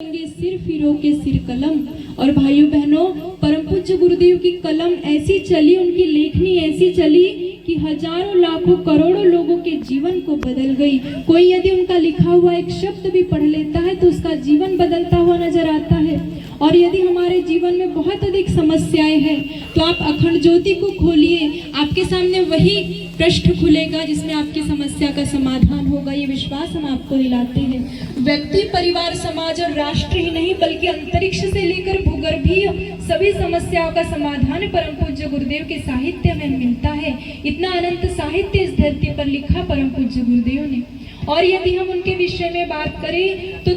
सिर फिरो के सिर कलम। और भाइयों बहनों, परम पूज्य गुरुदेव की कलम ऐसी चली, उनकी लेखनी ऐसी चली कि हजारों लाखों करोड़ों लोगों के जीवन को बदल गई। कोई यदि उनका लिखा हुआ एक शब्द भी पढ़ लेता है तो उसका जीवन बदलता हुआ नजर आता है। और यदि हमारे जीवन में बहुत अधिक समस्याएं हैं तो आप अखंड ज्योति को खोलिए, आपके सामने वही पृष्ठ खुलेगा जिसमें आपकी समस्या का समाधान होगा। ये विश्वास हम आपको दिलाते हैं। व्यक्ति, परिवार, समाज और राष्ट्र ही नहीं बल्कि अंतरिक्ष से लेकर भूगर्भीय सभी समस्याओं का समाधान परम पूज्य गुरुदेव के साहित्य में मिलता है। इतना अनंत साहित्य इस धरती पर लिखा परम पूज्य गुरुदेव ने। और यदि हम उनके विषय में बात करें तो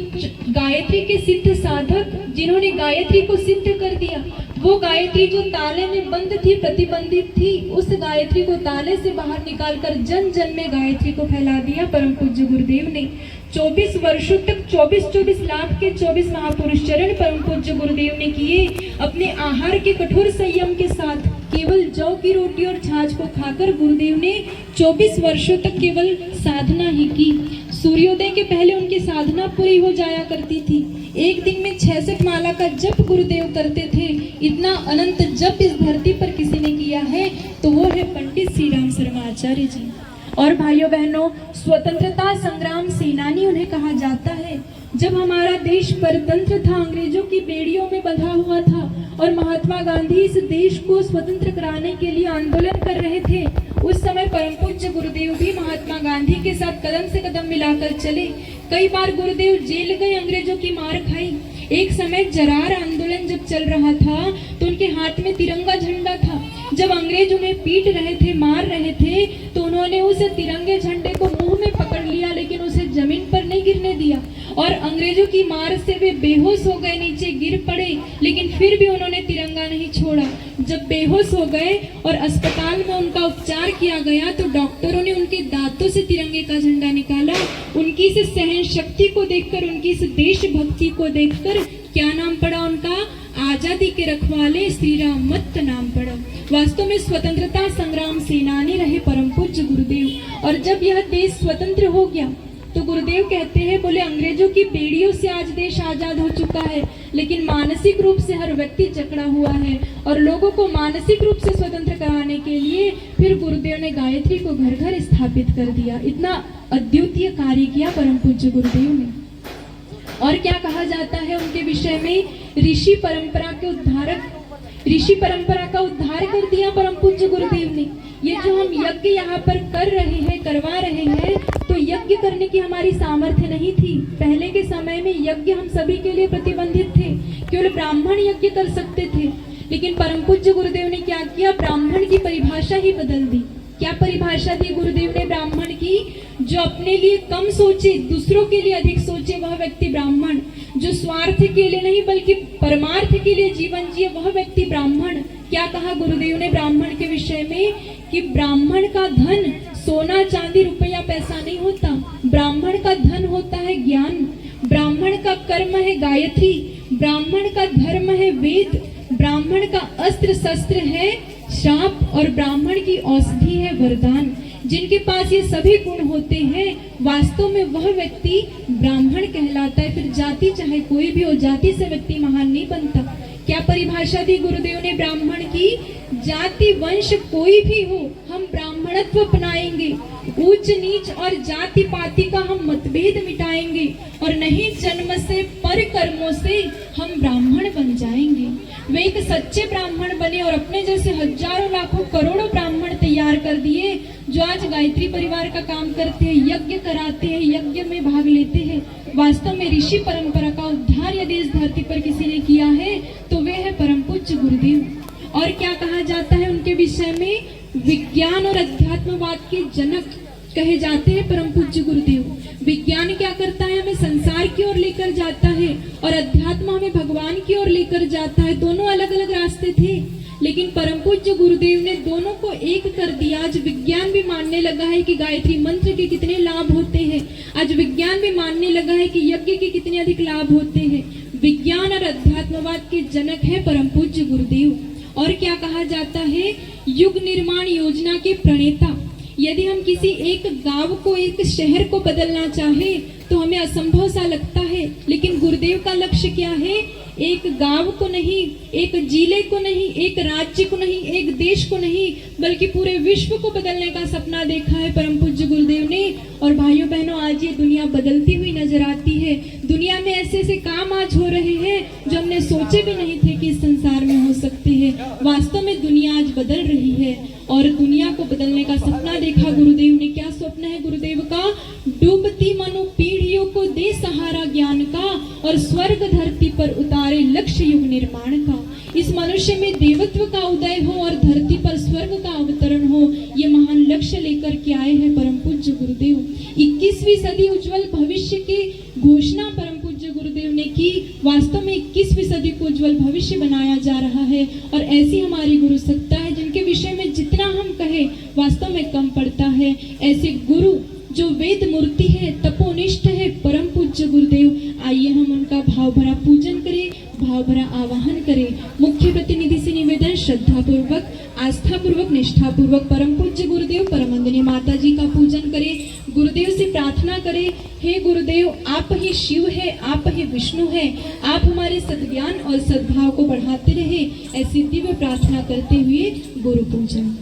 गायत्री के सिद्ध साधक, जिन्होंने गायत्री को सिद्ध कर दिया, वो गायत्री जो ताले में बंद थी, प्रतिबंधित थी, उस गायत्री को ताले से बाहर निकालकर जन जन में गायत्री को फैला दिया परम पूज्य गुरुदेव ने। 24 वर्षों तक 24 लाख के 24 महापुरुष चरण परम पूज्य गुरुदेव ने किए। अपने आहार के कठोर संयम के साथ केवल जौ की रोटी और छाछ को खाकर गुरुदेव ने 24 वर्षों तक केवल साधना ही की। सूर्योदय के पहले उनकी साधना पूरी हो जाया करती थी। एक दिन में 66 माला का जप गुरुदेव करते थे। इतना अनंत जप इस धरती पर किसी ने किया है तो वो है पंडित श्री राम शर्मा आचार्य जी। और भाइयों बहनों, स्वतंत्रता संग्राम सेनानी उन्हें कहा जाता है। जब हमारा देश परतंत्र था, अंग्रेजों की बेड़ियों में बंधा हुआ था और महात्मा गांधी इस देश को स्वतंत्र कराने के लिए आंदोलन कर रहे थे, उस समय परम पूज्य गुरुदेव भी महात्मा गांधी के साथ कदम से कदम मिलाकर चले। कई बार गुरुदेव जेल गए, अंग्रेजों की मार खाई। एक समय जरार आंदोलन जब चल रहा था तो उनके हाथ में तिरंगा झंडा था। जब अंग्रेज उन्हें पीट रहे थे, मार रहे थे, तो उन्होंने उस तिरंगे झंडे को मुंह में पकड़ लिया, लेकिन उसे जमीन पर नहीं गिरने दिया। और अंग्रेजों की मार से वे बेहोश हो गए, नीचे गिर पड़े, लेकिन फिर भी उन्होंने तिरंगा नहीं छोड़ा। जब बेहोश हो गए और अस्पताल में उनका उपचार किया गया तो डॉक्टरों ने उनके दांतों से तिरंगे का झंडा निकाला। उनकी इस सहन शक्ति को देखकर, उनकी इस देशभक्ति को देखकर क्या नाम पड़ा उनका? आजादी के रखवाले श्री राम मत नाम पड़ा। वास्तव में स्वतंत्रता संग्राम सेनानी रहे परम पूज्य गुरुदेव। और जब यह देश स्वतंत्र हो गया तो गुरुदेव कहते हैं, बोले अंग्रेजों की बेड़ियों से आज देश आजाद हो चुका है, लेकिन मानसिक रूप से हर व्यक्ति जकड़ा हुआ है। और लोगों को मानसिक रूप से स्वतंत्र कराने के लिए फिर गुरुदेव ने गायत्री को घर घर स्थापित कर दिया। इतना अद्वितीय कार्य किया परम पूज्य गुरुदेव ने। और क्या कहा जाता है उनके विषय में? ऋषि परंपरा के उद्धारक, ऋषि परंपरा का उद्धार कर दिया परम पूज्य गुरुदेव ने। ये जो हम यज्ञ यहाँ पर कर रहे हैं, करवा रहे हैं, तो यज्ञ करने की हमारी सामर्थ्य नहीं थी। पहले के समय में यज्ञ हम सभी के लिए प्रतिबंधित थे, केवल ब्राह्मण यज्ञ कर सकते थे। लेकिन परम पूज्य गुरुदेव ने क्या किया? ब्राह्मण की परिभाषा ही बदल दी। क्या परिभाषा दी गुरुदेव ने ब्राह्मण की? जो अपने लिए कम सोचे, दूसरों के लिए अधिक सोचे, वह व्यक्ति ब्राह्मण। जो स्वार्थ के लिए नहीं बल्कि परमार्थ के लिए जीवन जिए, वह व्यक्ति ब्राह्मण। क्या कहा गुरुदेव ने ब्राह्मण के विषय में? कि ब्राह्मण का धन सोना चांदी रुपया पैसा नहीं होता, ब्राह्मण का धन होता है ज्ञान। ब्राह्मण का कर्म है गायत्री, ब्राह्मण का धर्म है वेद, ब्राह्मण का अस्त्र शस्त्र है श्राप, और ब्राह्मण की औषधि है वरदान। जिनके पास ये सभी गुण होते हैं, वास्तव में वह व्यक्ति ब्राह्मण कहलाता है। फिर जाति चाहे कोई भी हो, जाति से व्यक्ति महान नहीं बनता। क्या परिभाषा दी गुरुदेव ने ब्राह्मण की? जाति वंश कोई भी हो, हम ब्राह्मणत्व अपनाएंगे। ऊंच नीच और जाति पाति का हम मतभेद मिटाएंगे, और नहीं जन्म से पर कर्मों से हम ब्राह्मण बन जाएंगे। वे एक सच्चे ब्राह्मण बने और अपने जैसे हजारों लाखों करोड़ों ब्राह्मण तैयार कर दिए, जो आज गायत्री परिवार का काम करते हैं, यज्ञ कराते हैं, यज्ञ में भाग लेते हैं। वास्तव में ऋषि परंपरा का उद्धार यदि इस धरती पर किसी ने किया है तो वे है परम पूज्य गुरुदेव। और क्या कहा जाता है उनके विषय में? विज्ञान और अध्यात्मवाद के जनक कहे जाते हैं परम पूज्य गुरुदेव। विज्ञान क्या करता है? हमें संसार की ओर लेकर जाता है, और अध्यात्म हमें भगवान की ओर लेकर जाता है। दोनों अलग अलग रास्ते थे, लेकिन परम पूज्य गुरुदेव ने दोनों को एक कर दिया। आज विज्ञान भी मानने लगा है कि गायत्री मंत्र के कितने लाभ होते हैं। आज विज्ञान भी मानने लगा है कि यज्ञ के कितने अधिक लाभ होते हैं। विज्ञान और अध्यात्मवाद के जनक है परम पूज्य गुरुदेव। और क्या कहा जाता है? युग निर्माण योजना के प्रणेता। यदि हम किसी एक गांव को, एक शहर को बदलना चाहे तो हमें असंभव सा लगता है, लेकिन गुरुदेव का लक्ष्य क्या है? एक गांव को नहीं, एक जिले को नहीं, एक राज्य को नहीं, एक देश को नहीं, बल्कि पूरे विश्व को बदलने का सपना देखा है परम पूज्य गुरुदेव ने। और भाइयों बहनों, आज ये दुनिया बदलती हुई नजर आती है। दुनिया में ऐसे ऐसे काम आज हो रहे हैं जो हमने सोचे भी नहीं थे कि इस संसार में हो सकते हैं। वास्तव में दुनिया आज बदल रही है और दुनिया को बदलने का सपना देखा गुरुदेव ने। क्या स्वप्न है गुरुदेव का? डूबती मनु पीढ़ियों को दे सहारा ज्ञान का और स्वर्ग धरती पर उतारे लक्ष्य युग निर्माण का। इस मनुष्य में देवत्व का उदय हो और धरती पर स्वर्ग का अवतरण हो, ये महान लक्ष्य लेकर के आए हैं परम पूज्य गुरुदेव। 21वीं सदी उज्जवल भविष्य की घोषणा परम पूज्य गुरुदेव ने की। वास्तव में 21वीं सदी को उज्जवल भविष्य बनाया जा रहा है और ऐसी हमारी गुरु सत्ता है जिनके विषय में जितना हम कहें वास्तव में कम पड़ता है। ऐसे गुरु जो वेद मूर्ति है, तपोनिष्ठ है, परम पूज्य गुरुदेव, आइए हम उनका भाव भरा पूजन करें, भाव भरा आवाहन करें। मुख्य प्रतिनिधि से निवेदन, श्रद्धा पूर्वक, आस्था पूर्वक, निष्ठा पूर्वक परम पूज्य गुरुदेव परमवंदनीय माता जी का पूजन करें। गुरुदेव से प्रार्थना करें, हे गुरुदेव, आप ही शिव है, आप ही विष्णु है, आप हमारे सद्ज्ञान और सद्भाव को बढ़ाते रहे। ऐसी दिव्य प्रार्थना करते हुए गुरु पूजन।